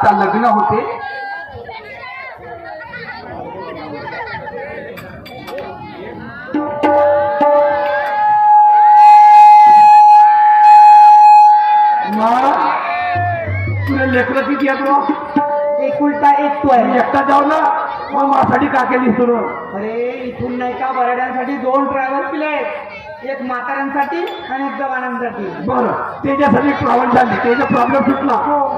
आता लग्न होते. तुला लेकरं किती आहेत? एकुलता एक तो आहे. एकटा जाऊ ना मग माझ्यासाठी का केली सुरू? अरे इथून नाही का बराड्यांसाठी 2 ड्रायव्हर केले, एक म्हाताऱ्यांसाठी आणि एक जवानांसाठी. बरं त्याच्यासाठी प्रॉब्लेम झाली, त्याचा प्रॉब्लेम सुटला.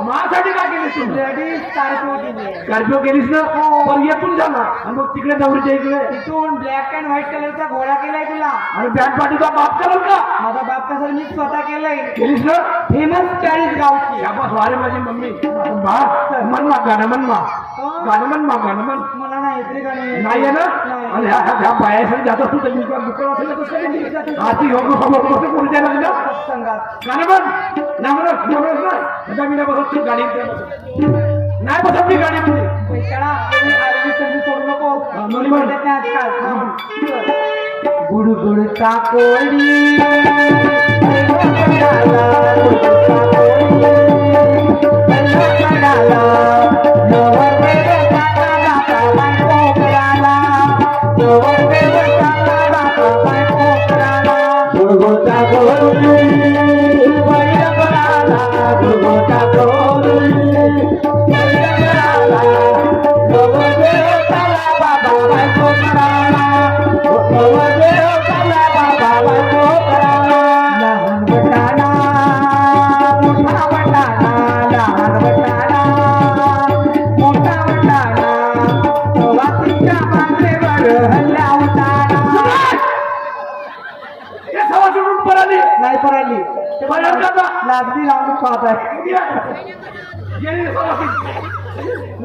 माझ्यासाठी का केली तू? लेडीज स्कॉर्पिओ केली. स्कॉर्पिओ केलीस ना? पण येथून झाला आणि मग तिकडे नवरीच्या इकडे तिथून ब्लॅक अँड व्हाईट कलरचा घोडा केलाय तुला. आणि बँड पार्टीचा बाप करेल का? माझा बाप कसा मी स्वतः केलाय. केलीस ना? फेमस 40 गावची. या बस वारे माझी मम्मी बा मन मा गाणं मन मा गाणं मन मा गाणं मन मला नाही येत रे गाणी. नाही आहे ना? आणि ह्या बायासाठी जात असतो तर मी दुकान असेल कसं आधी योग समोर कसं करू द्यायला ना संघात गाणं मन ना म्हणत ना मी नाही बसत तू गाडी नाही बसत मी गाडीमध्ये पैशाला आरबी संधी सोडू नको. मुली म्हण आजकाल गुडगुड टाकोडी नाही पराली लागली लावून पाहत आहे.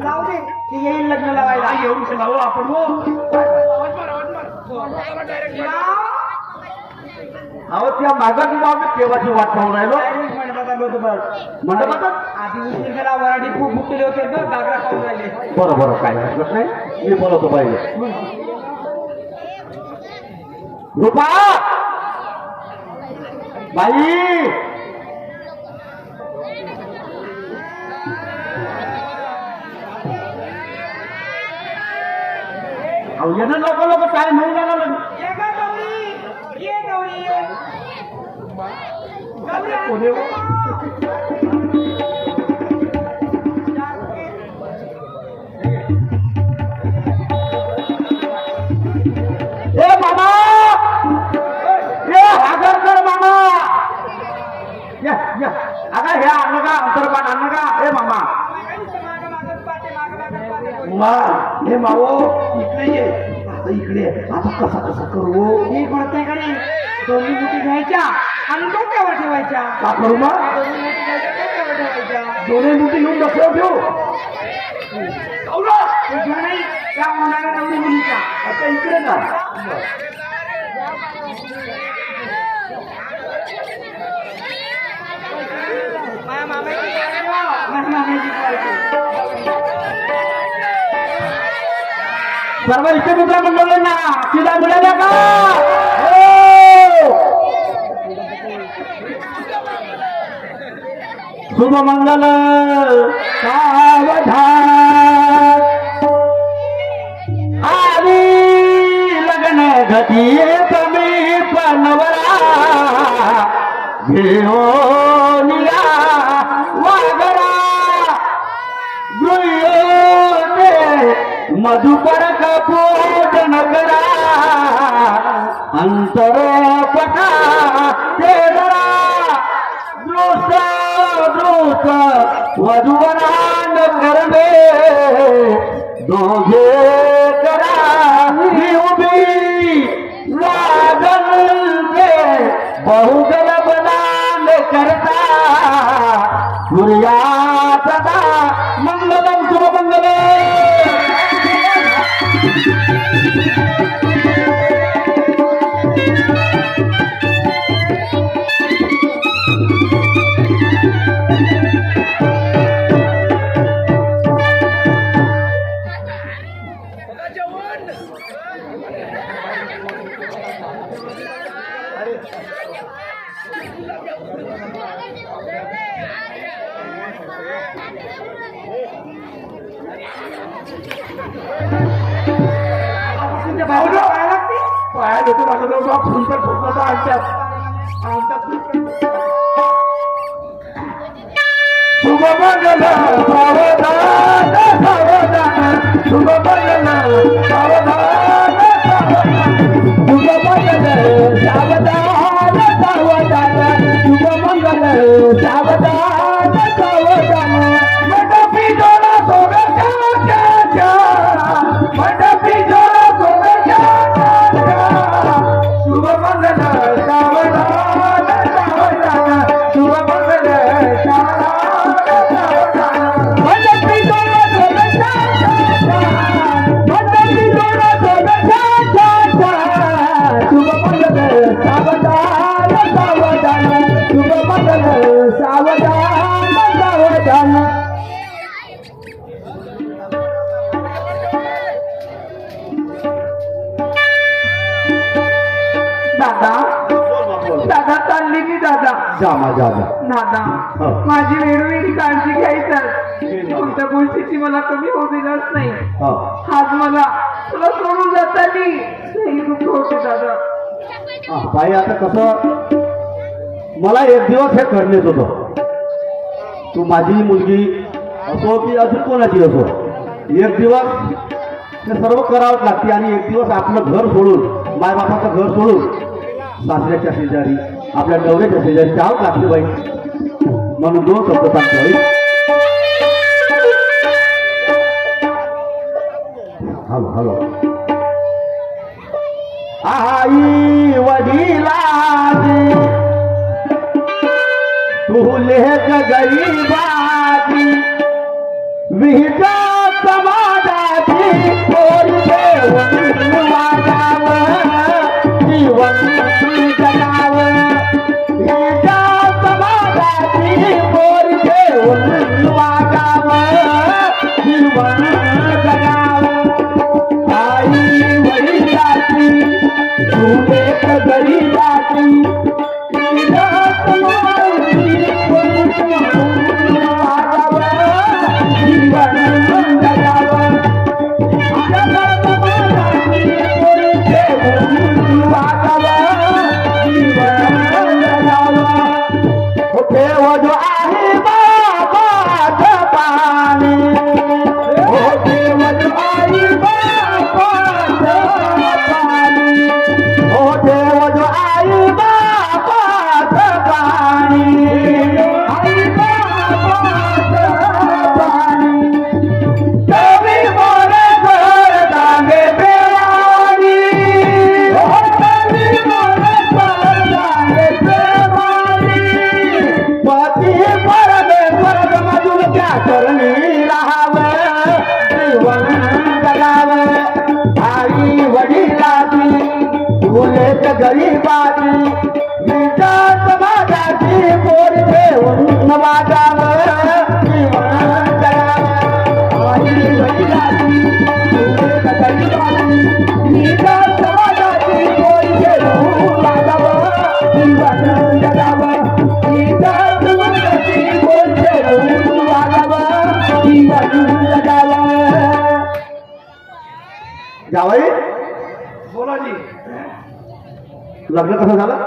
लावू दे ती येईल लग्न लावायला. येऊन लावू आपण अहो त्या मागाची नाव मी केव्हाची वाट पाहून राहिलो. मंडपात आलो होतो बघ. मंडपात आधी उशिरा वराडी खूप भुकले होते बघ, गागरा खाऊन राहिले. बरं बरं काय हरकत नाही, मी बोलवतो पाहिजे. रूपा बाई अहो येणं लोक काय म्हणून लागलं. ये ग गौरी, ये गौरी, ये. गौरी ए मामा, ए हागरकर मामा, या अगा ह्या आणलं का अंतरपाठ आणलं का? ए मामा हे मावो इकडे ये. आता इकडे आता कसा करू? ही कोणत्या कडे दोन्ही मुठी घ्यायच्या आणि डोक्यावर ठेवायच्या. का करू मग? दोन्ही मुठी घ्यायच्या डोक्यावर ठेवायच्या. दोन्ही मुठी घेऊन डोक्यावर ठेवू. तुझ्या नाही त्या होणाऱ्या नवरी मुलीच्या. आता इकडे ना माझ्या मामाची सर्व इष्ट मित्र मंडळींना शिदा मिळाल्या का? शुभ मंगल सावधान आली लग्न गती कमी पनवरा घेऊन या वागरा मधुकर पूजन करा अंतरपटा ते जरा दृष्ट वधुवरान करवे दोघे करा ही उभी लागल के बहुगल बनान करता सूर्या सदा मंगलम शुभमंगले. तुमच्या बाजूला पाया लागते पाया देतो लागलो बा फुलकर फुलकर आणतात शुभमंगल सावधान सावधान शुभमंगल सावधान शुभमंगल सावधान सावधान शुभमंगल सावधान सावधान मंडपी जोडा सोन्याच्या मंडपी जोडा सोन्याच्या शुभमंगल सावधान सावधान शुभमंगल सावधान दादा चालली की दादा जामा जामा दादा हो. माझी वेळोवेळी काळजी घ्यायचं कोणत्या गोष्टीची मला कमी होऊ दिलंच नाही हा आज मला तुला सोडून जातानी नाही दुःख होते दादा बाई आता कसं मला एक दिवस हे करण्यात होतं तू माझी मुलगी असो की अजून कोणाची असो एक दिवस ते सर्व करावंच लागते आणि एक दिवस आपलं घर सोडून मायबापाचं घर सोडून सासऱ्याच्या शेजारी आपल्या नवऱ्याच्या शेजारी जावं लागते बाई म्हणून दोन शब्द सांगतो बाई हॅलो हॅलो आई वडिलाची तुले गरीबाची विहित समाजाची पोरी देऊन वागावं जीवन जगावं विहित समाजाची पोरी देऊन वागावं जीवन जगावं आई वडिलाची तुले गरीबाची गरीबाची विजा समाजाची पोरी देऊन वागावं जीवन जगावं आई वडिलाची गरीबाची विजा समाजाची पोरी देऊन वागावं जीवन जगावं विजा समाजाची पोरी देऊन वागावं जीवन जगावं जावई बोला जी लग्न कसं झालं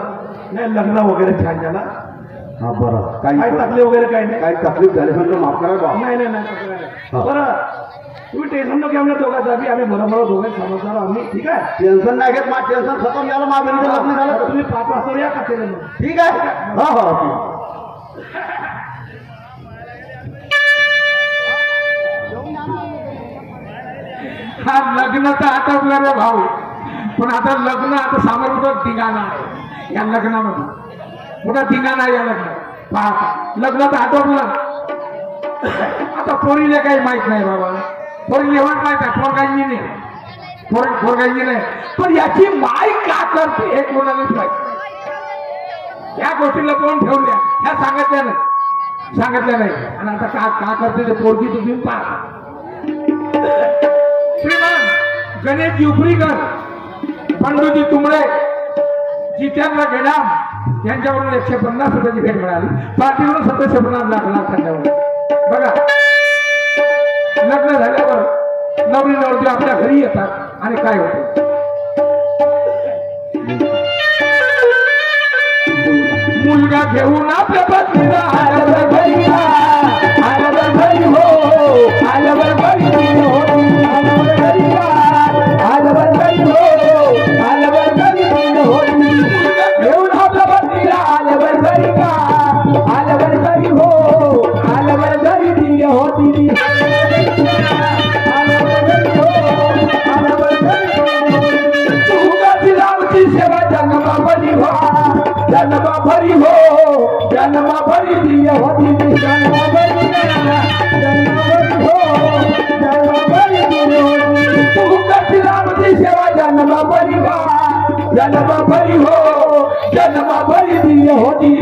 नाही लग्न वगैरे छान झाला हा बरं काही काही तकलीफ वगैरे काही नाही काही तकलीफ झाली म्हणजे माफ करा बा नाही नाही नाही तक्रार नाही. हा. बरं तुम्ही टेन्शन नको आमच्या दोघांचा बी आम्ही बरोबर दोघे समजणार आम्ही ठीक आहे टेन्शन नाही घेत मा टेन्शन खतम झालं मा बहिणीचं लग्न झालं तुम्ही 5 वाजता या का केलं ठीक आहे हो हो हा लग्न तर आटोपलं रे भाऊ पण आता लग्न आता सामोर मोठं धिंगाणा आहे या लग्नामध्ये मोठा धिंगाणा आहे या लग्न पहा लग्न तर आटोपलं आता पोरीला काही माहित नाही बाबा पोरीला एवढं माहित आहे पोरगांची नाही पोरगांची नाही पण याची माय का करते हे कोणालाच माहित या गोष्टीला कोण ठेवल्या ह्या सांगितल्या नाही आणि आता का करते ते पोरगी तुम्ही पहा श्रीमान गणेश उपरीकर बंडूजी तुंबळे जित्यांना घेणार यांच्यावरून 150 रुपयाची भेट मिळाली पार्टीवरून 750 लाख त्यांच्यावर बघा लग्न झाल्यावर काय होते? मुलगा घेऊन आपल्या पत्नीला आल्यावर घरी का? आल्यावर घरी हो, आल्यावर घरी हो, आल्यावर घरी का? आल्यावर घरी हो, आल्यावर घरी हो. मुलगा घेऊन आपल्या पत्नीला आल्यावर घरी का? आल्यावर घरी हो, आल्यावर घरी दिली होती. रामची सेवा जन्मा भरी हो, जन्मा भरी हो, जन्मा भरी दिली होती. जन्मा भरी हो, जन्मा भरी दिली होती. तुमची रामची सेवा जन्मा भरी हो, जन्मा भरी हो, जन्मा भरी दिली होती.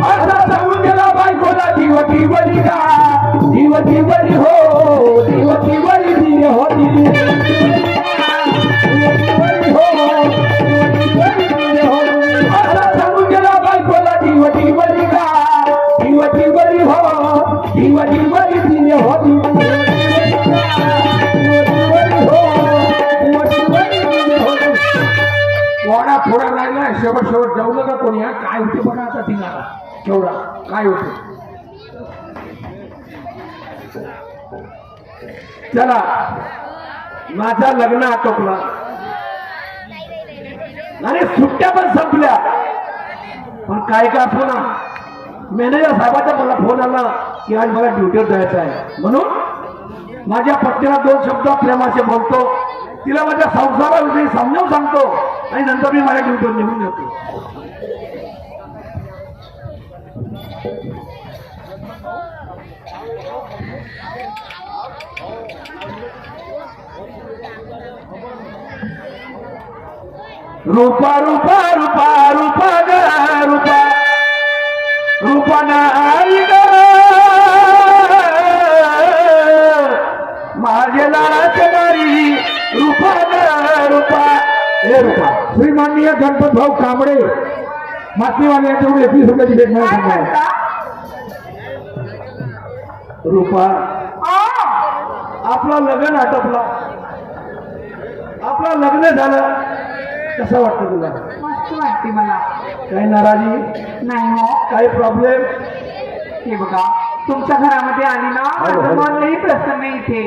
असा सांगून गेला बायकोला दिवती बरी का? दिवती बरी हो, दिवती बरी दिली होती. असा सांगून गेला बायकोला दिवती बरी का? दिवती बरी हो, दिवती बरी दिली होती. थोडा थोडा लागला शेवट शेवट जाऊ नका कोणी. हा काय होते बघा आता तिला केवढा काय होते. चला माझा लग्न आटोपला आणि सुट्ट्या पण संपल्या. पण काय का असो ना, मॅनेजर साहेबाचा मला फोन आला की आज मला ड्युटीवर जायचं आहे. म्हणून माझ्या पत्नीला 2 शब्द प्रेमाचे बोलतो, तिला माझ्या संसाराविषयी समजावून सांगतो आणि नंतर मी माझ्या ड्युटीवर निघून येतो. रूपा रूपा रूपा रूपा ग रूपा रूपा नाही ग माझे लाडाचे गारी रूपा ग रूपा. हे रूपा श्रीमाननीय गणपत भाऊ कांबळे मातीवाले यांच्याकडून 21 रुपयाची भेट मला सांगा. रूपा आपला लग्न आटोपला, आपलं लग्न झालं. कसं वाटतं तुला? मस्त वाटते मला. काही नाराजी नाही हो. काही प्रॉब्लेम? हे बघा तुमच्या घरामध्ये आली ना माझं मन लई प्रसन्न इथे.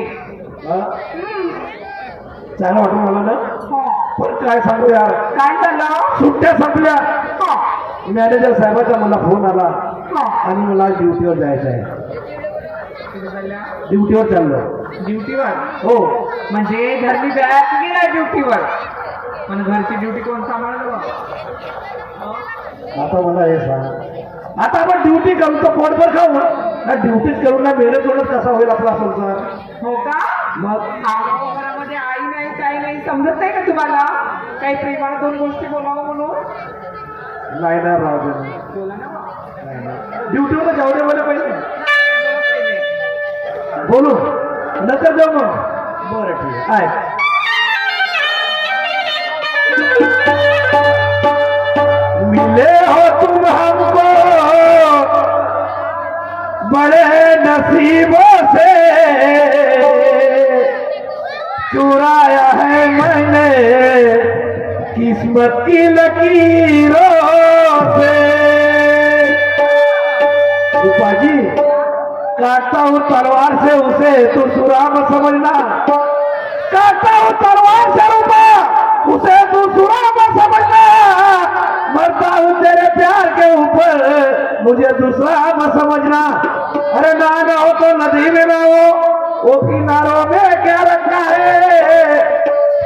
चांगलं वाटून मला ना. हो. पण काय सांगू यार, काय झालं? सुट्ट्या संपल्या. हो. मॅनेजर साहेबाचा मला फोन आला हो. आणि मला ड्युटीवर जायचं आहे. ड्युटीवर चाललो. ड्युटीवर? हो. म्हणजे घरची बॅग गेला ड्युटीवर, पण घरची ड्युटी कोण सांभाळलं? आता मला हे सांग, आता आपण ड्युटी करू तर पोटभर खाऊ ना, ड्युटीच करू ना, मेहनत होणं कसा होईल आपला संसार? हो का? मग घरामध्ये आई नाही काही नाही समजत नाही का तुम्हाला? काही प्रेमाने 2 गोष्टी बोलावं म्हणून. नाही ना राहू दे. बोला ना. ड्युटीवर जाऊ दे मला पहिले. बोलू नंतर जाऊ मग. बरं ठीक आहे. मिले हो तुम हमको बड़े नसीबों से, चुराया है मैंने किस्मत की लकीरों से. रूपा जी काटता हूँ तलवार से उसे तू सुराम समझना. काटता हूँ तलवार से रूपा उसे तू सुराम समझना. मरता हूँ तेरे प्यार के ऊपर मुझे दूसरा मत समझना. अरे ना हो तो नदी में ना हो, वो किनारों में क्या रखा है.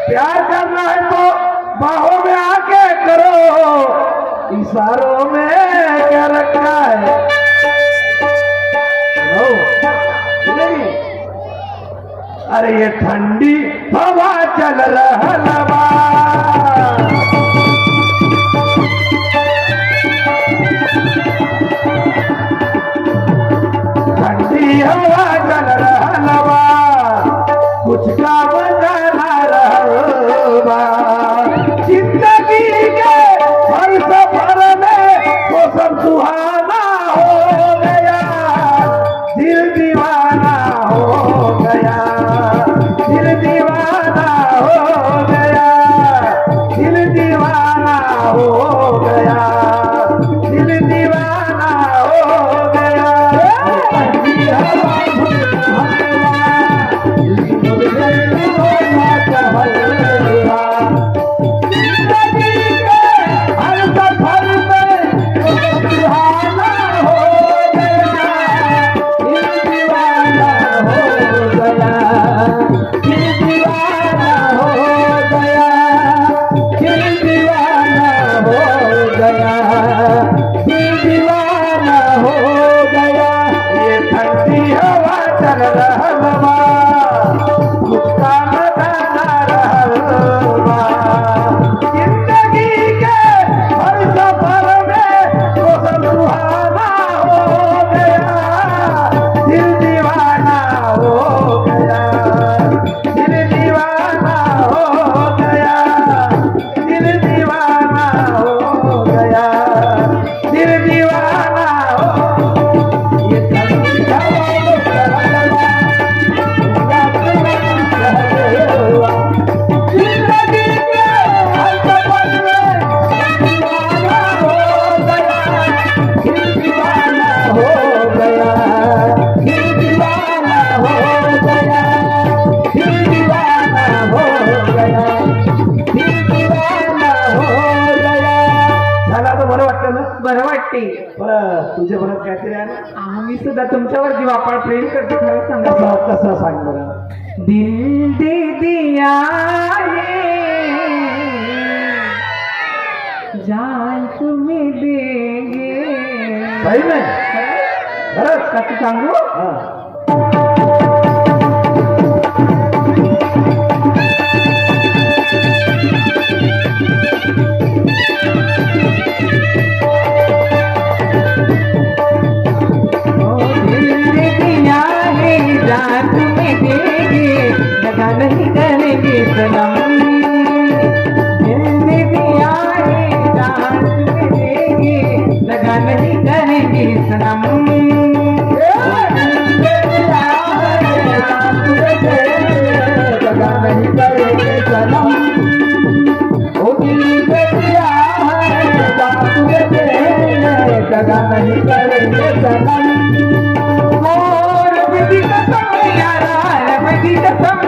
प्यार करना है तो बाहों में आके करो, इशारों में क्या रखा है. अरे ये ठंडी हवा चल रहा ठंडी हवा चल रहा कुछ का बना रहा. जिंदगी के हर सफर में मौसम सुहाना हो गया, दिल दीवाना गया दिल दीवाना हो गया ठंडी हवा जिंदगी के हर सफर में सुहाना हो गया दिल दीवाना हो गया दिल दीवाना हो गया दिल दीवाना हो गया दिल दीवाना हो गया ये ठंडी हवा चल रहलवा उसका मजा ना रहलवा जिंदगी के हर सफर में वो सब सुहाना हो गया दिल दीवाना हो गया दिल दीवाना हो गया दिल दीवाना हो गया दिल दीवाना हो ये ठंडी हवा में चलवा जिंदगी के हर सफर में दीवाना हो गया दिल दीवाना हो गया दिल दीवाना हो गया दिल दीवाना हो गया दिल दीवाना हो गया झाला तर बरं वाटतं ना बरं वाटते बरं तुझ्या मनात काहीतरी आहे ना आम्ही सुद्धा तुमच्यावर जीवापाड प्रेम करते खरं सांगा कसं कसं सांग बरं दिल दे दिया है जान तुम्हें देंगे सही नाही खरंच कसं सांगू हा ओ दिल दे दिया है जान तुम्हें देंगे दगा नहीं करेंगे सनम दिल दे दिया है जान तुम्हें देंगे दगा नहीं करेंगे सनम दगा नहीं करेंगे सनम ओ दिल दे दिया है जान तुम्हें देंगे दगा नहीं करेंगे सनम रब की कसम यारा रब की कसम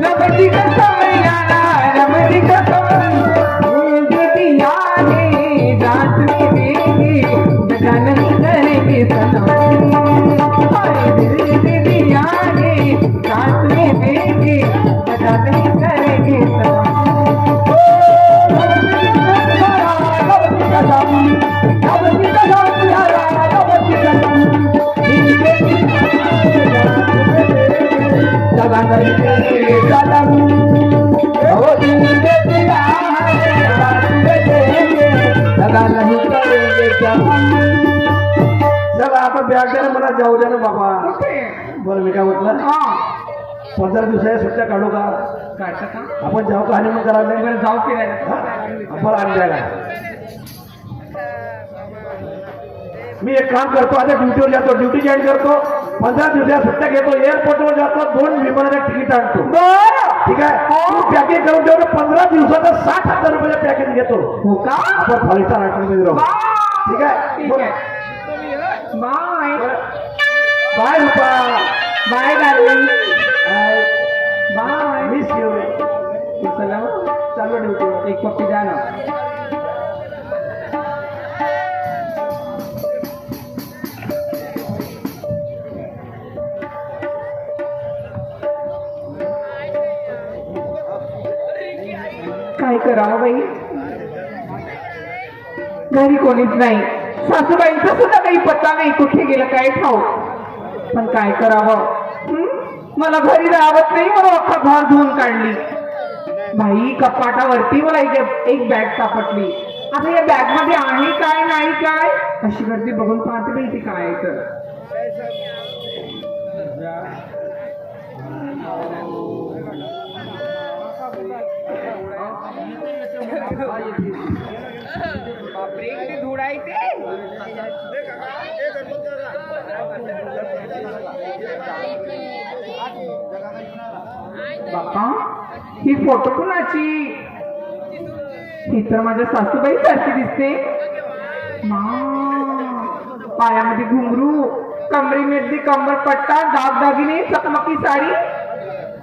रब की कसम यारा रब की कसम दिल दिया है रात में देंगे दगा नहीं करेंगे सनम हाय दिल दिया है रात में देंगे दगा नहीं करेंगे सनम दगा नहीं करेंगे सनम ओ दिल दे दिया है जान तुम्हें देंगे दगा नहीं करेंगे सनम चला आता बॅग द्या ना मला जाऊ द्या ना बाबा बरं मी काय म्हटलं हा 15 दिवसाच्या सुट्ट्या काढू का काढता का आपण जाऊ का हनीमून करायला बरं जाऊ फिरायला आपण आणि द्यायला मी एक काम करतो आता ड्युटीवर जातो ड्युटी जॉईन करतो 15 दिवसाच्या सुट्ट्या घेतो एअरपोर्टवर जातो 2 विमानाच्या तिकीट आणतो बरं ठीक आहे तू पॅकेज करून ठेवलं 15 दिवसाचं 60,000 रुपयाचं पॅकेज घेतो हो का आपण 5 स्टार हॉटेलमध्ये राहू ठीक आहे ठीक आहे bye bye Rupa bye darling bye miss you चला चालू ड्युटीवर एक पप्पी द्या ना काय करावं बाई घरी कोणीच नाही सासूबाईंचा सुद्धा काही पत्ता नाही कुठे गेलं काय ठाऊ पण काय करावं मला घरी राहत नाही मला अख्खा घर धुवून काढली बाई कपाटावरती मला एक बॅग सापडली आता या बॅग मध्ये आहे काय नाही काय अशी गर्दी बघून पाहते बाई ती काय आहे तर बापरे धूळ आहे ते बापा ही फोटो कुणाची ही तर माझ्या सासूबाई सारखी दिसते. पायामध्ये घुंगरू, कमरेमध्ये कंबरपट्टा, दागदागिने, चकमकी साडी.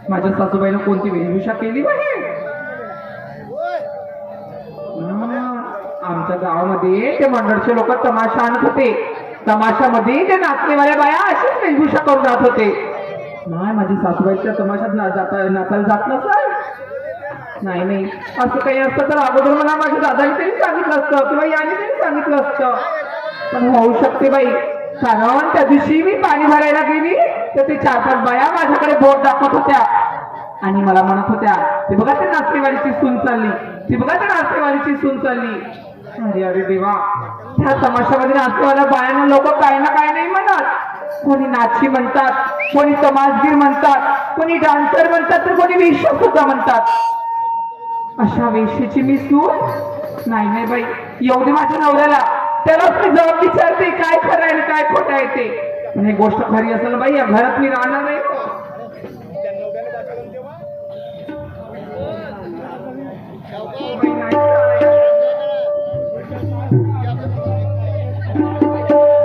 माझ्या सासूबाईनं कोणती वेशभूषा केली बाहेर. आमच्या गावामध्ये ते मंडळचे लोक तमाशा आणत होते. तमाशामध्ये ते नाचलेवाल्या बाया अशीच वेशभूषा करून जात होते. नाही, माझी सासूबाईच्या तमाशात नाचायला जात नसाल. नाही नाही, असं काही असतं तर अगोदर मला माझ्या दादाने तरी सांगितलं असतं किंवा याने तरी सांगितलं असतं. पण होऊ शकते बाई, कारण त्या दिवशी मी पाणी भरायला गेली तर ते 4-5 बाया माझ्याकडे बोट दाखवत होत्या आणि मला म्हणत होत्या, ते बघा ते नाचतेवाडीची सून चालली, ती बघा त्या नाचतेवाडीची सून चालली. अरे अरे देवा, त्या तमाशामध्ये नाचतेवाल्या बायांना लोक काय ना काय नाही म्हणत. कोणी नाची म्हणतात, कोणी तमाशगीर म्हणतात, कोणी डान्सर म्हणतात, तर कोणी वेश्या सुद्धा म्हणतात. अशा वेश्येची मी सून? नाही नाही बाई, येऊ दे माझ्या नवऱ्याला, त्यालाच मी जबाब विचारते काय खरं आहे आणि काय खोटं आहे ते. पण ही गोष्ट खरी असेल बाई, या घरात मी राहणार नाही.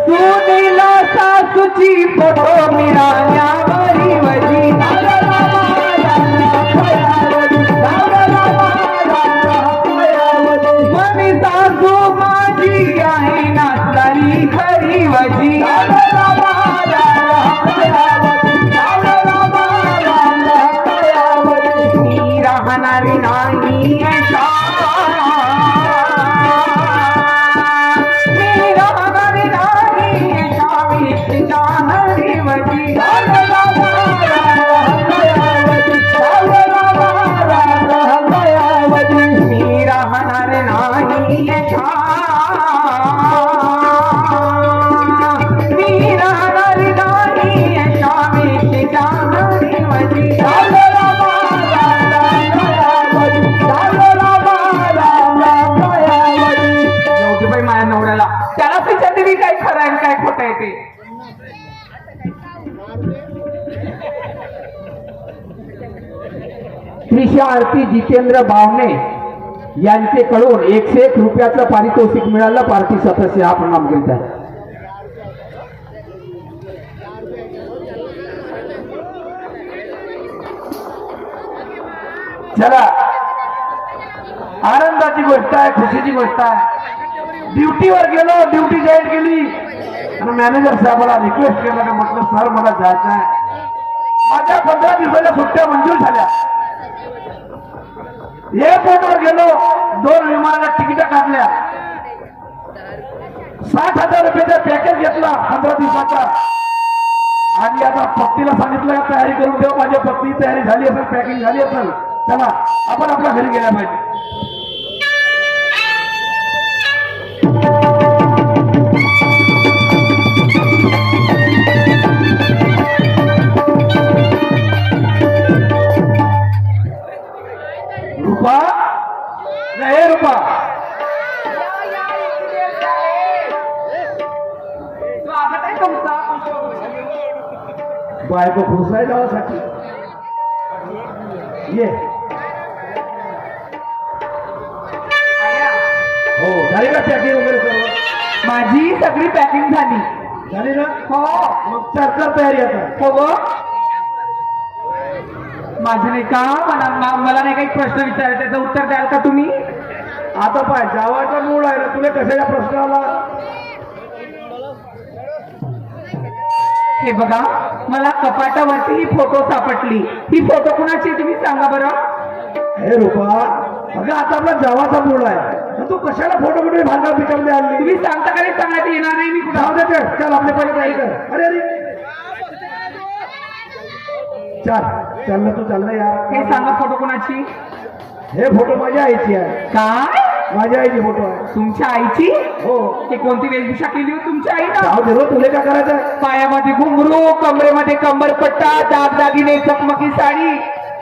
सुनीला सासूची फोटो मिळाल्यावरी वजी मनी सासू माझी आहे नाचणारी खरी वजी. मी राहणारी नाही अशा, मी राहणारी नाही अशा विष्णूच्या हरी वजी. मी राहणार नाही अशा, मी राहणार नाही अशा विष्णूच्या हरी वजी. बाई माझ्या नवऱ्याला, त्याला विचारते मी काय खरं आहे काय खोटं आहे ते. श्री आरती जितेंद्र बावणे यांचेकडून 101 रुपयाचं पारितोषिक मिळालं. पार्टी सदस्य हा प्रणाम करीत आहे. चला, आनंदाची गोष्ट आहे, खुशीची गोष्ट आहे. ड्युटीवर गेलो, ड्युटी जॉईन केली आणि मॅनेजर साहेबाला रिक्वेस्ट केला का, म्हटलं सर मला जायचं आहे. माझ्या 15 दिवसाच्या सुट्ट्या मंजूर झाल्या. एअरपोर्टवर गेलो, 2 विमानाला तिकीट काढल्या, 60,000 रुपयाचा पॅकेज घेतला 15 दिवसाचा. आणि आता पत्नीला सांगितलं तयारी करून ठेव, माझ्या पत्नी तयारी झाली असेल, पॅकिंग झाली असेल, चला आपण आपल्या घरी गेल्या पाहिजे. रूपा, नाही रूपा, बायको खुश आहे जावासाठी ये. हो, झाली का पॅकिंग वगैरे सर्व? माझी सगळी पॅकिंग झाली. झाली ना? हो. मग चर्चा तयारी आता. हो ग, माझं नाही का, मला नाही काही प्रश्न विचारायचा, त्याचं उत्तर द्याल का तुम्ही? आता पाय, जावाचा मूळ आहे ना, तुला कशाचा प्रश्न आला? हे बघा, मला कपाटावरती ही फोटो सापडली. ही फोटो कुणाची तुम्ही सांगा बरं. हे रूपा, अगं आता आपला जावाचा मूळ आहे, तू कशाला फोटो कुठे भांडा पिकामध्ये आणली? तुम्ही सांगता का नाही सांगण्यात येणार नाही मी कुठं. जाऊ दे, चल आपले पहिले तयारी कर. अरे अरे चाललं तू चाललं यार. हे सांगा फोटो कुणाची. हे फोटो माझ्या आईची आहे. काय? माझ्या आईची फोटो आहे. तुमच्या आईची? हो. ते कोणती वेशभूषा केली हो तुमच्या आईनं? जाऊ दे, तुला काय करायचं? पायामध्ये घुंगरू, कमरेमध्ये कंबरपट्टा, दागदागिने, चकमकी साडी,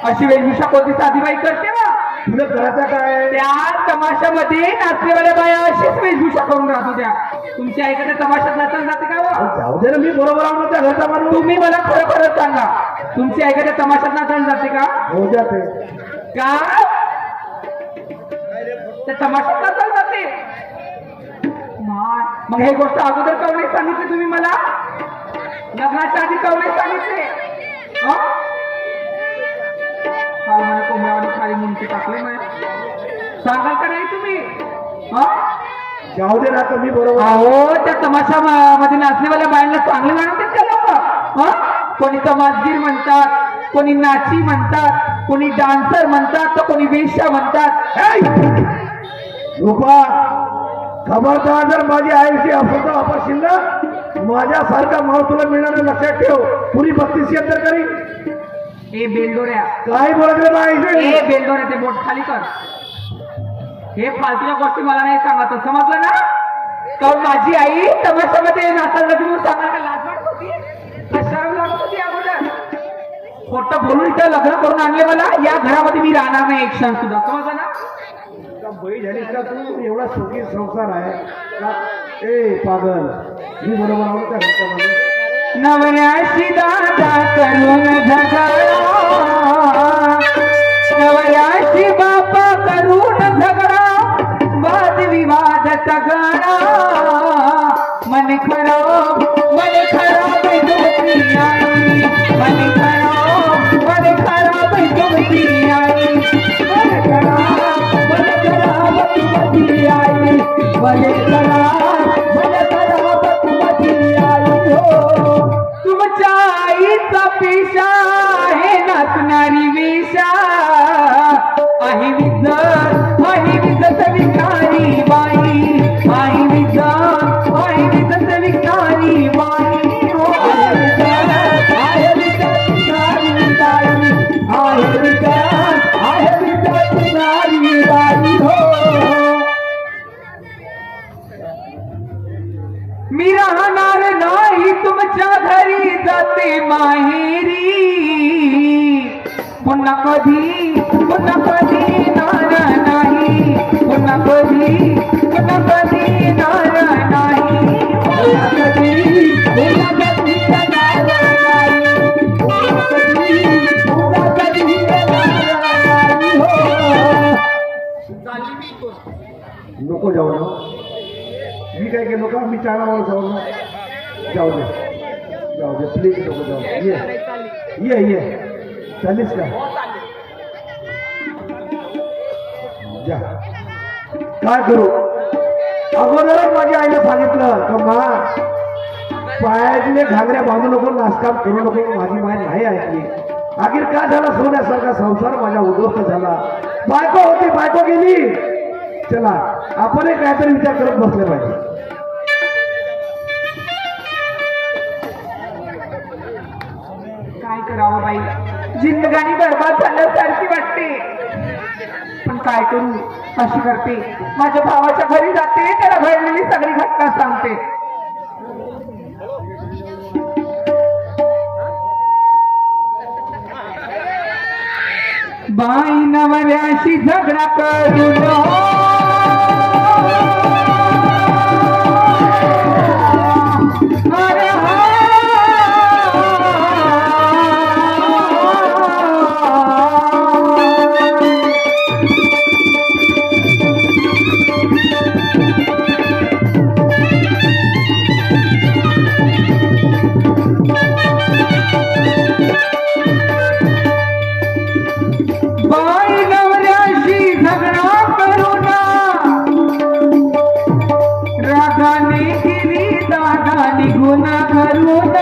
अशी वेशभूषा कोणती साधी बाई करते ना? तुला करायचं काय? त्या तमाशामध्ये नाचलेवाल्या बाया अशीच वेशभूषा करून राहत होत्या. तुमची आई का त्या तमाशात नाचायला जाते का हो? जाऊ दे ना, मी बरोबर आलो त्या घरचा माणूस. तुम्ही मला खरं खरं सांगा, तुमची आई का त्या तमाशात नाचायला जाते का? हो जाते. का? ते तमाशा करता जाते. मग हे गोष्ट अगोदर काऊन नाही सांगितली तुम्ही मला? लग्नाच्या आधी काऊन नाही सांगितले? हा मला कोंबड्यावाली खाली मुंची टाकली नाही सांगाल का नाही तुम्ही? जाऊ दे ना तुम्ही बरोबर. अहो त्या तमाशा मध्ये नाचण्यावाल्या बायांना चांगले म्हणतात त्या लोक. कोणी तमाशगीर म्हणतात, कोणी नाची म्हणतात, कोणी डान्सर म्हणतात, तर कोणी वेश्या म्हणतात. रुपा खबरदार जर माझी आईची अफवा वापरशील ना माझ्यासारखा माल तुला मिळणार लक्षात ठेव. पुरी 32 अंतर करी. ए बेलडोऱ्या काय बोलत नाही. ए बेलडोऱ्या ते बोट खाली कर. हे फालतूच्या गोष्टी मला नाही सांगत समजलं ना? कारण माझी आई तमाशामध्ये नाचायला लागली म्हणून सांगायला लाज वाटत होती, शरम लागत होती अगोदर. खोटं बोलून इथं लग्न करून आणले मला. या घरामध्ये मी राहणार नाही एक क्षण सुद्धा समजलं ना? बाई झालीस का तू? एवढा सुखी संसार आहे का? ए पागल मी बरोबर आलो का घरच्यामध्ये? नवऱ्याशी दादा करून झगडा, नवऱ्याशी बापा करून झगडा, वाद विवाद तगडा. मन खराब तुमची आई, मन खराब तुमची आई, मन खराब तुमची आई, मन खराब तुमची आई. हो तुमच्या आईचा पेशा आहे नाचणारी वेशा. आई विजत विकारी बाई, आई विजत विकारी बाई. हो आई विजत विकारी बाई, आई विजत विकारी बाई. हो मी राहणार नाही तुमच्या घरी जाते माहेरी. पुन्हा कधी नार नाही, पुन्हा कधी नार नाही, पुन्हा कधी नार नाही. हो नको जाऊ ना. मी काय केलो का? मी चारा मला जाऊ ना. जाऊ दे प्लीज नको जाऊ. ये चालीस का? जा. काय करू? अगोदरच माझ्या आईने सांगितलं का मा पायातले घागऱ्या बांधू नको, नाचकाम करू नको. माझी माय नाही ऐकली. अखेर काय झाला? सोन्यासारखा संसार माझा उद्ध्वस्त झाला. बायको होती, बायको गेली. चला आपण काहीतरी विचार करत बसले पाहिजे. काय करावं बाई, जिंदगानी बरबाद झाल्यासारखी वाटते. पण काय करू? अशी करते, माझ्या भावाच्या घरी जाते, त्याला घडलेली सगळी घटना सांगते. बाई नवऱ्याशी झगडा करून अरे बाई नवऱ्याशी झगडा करून रागाने गेली दादा निघून घरून.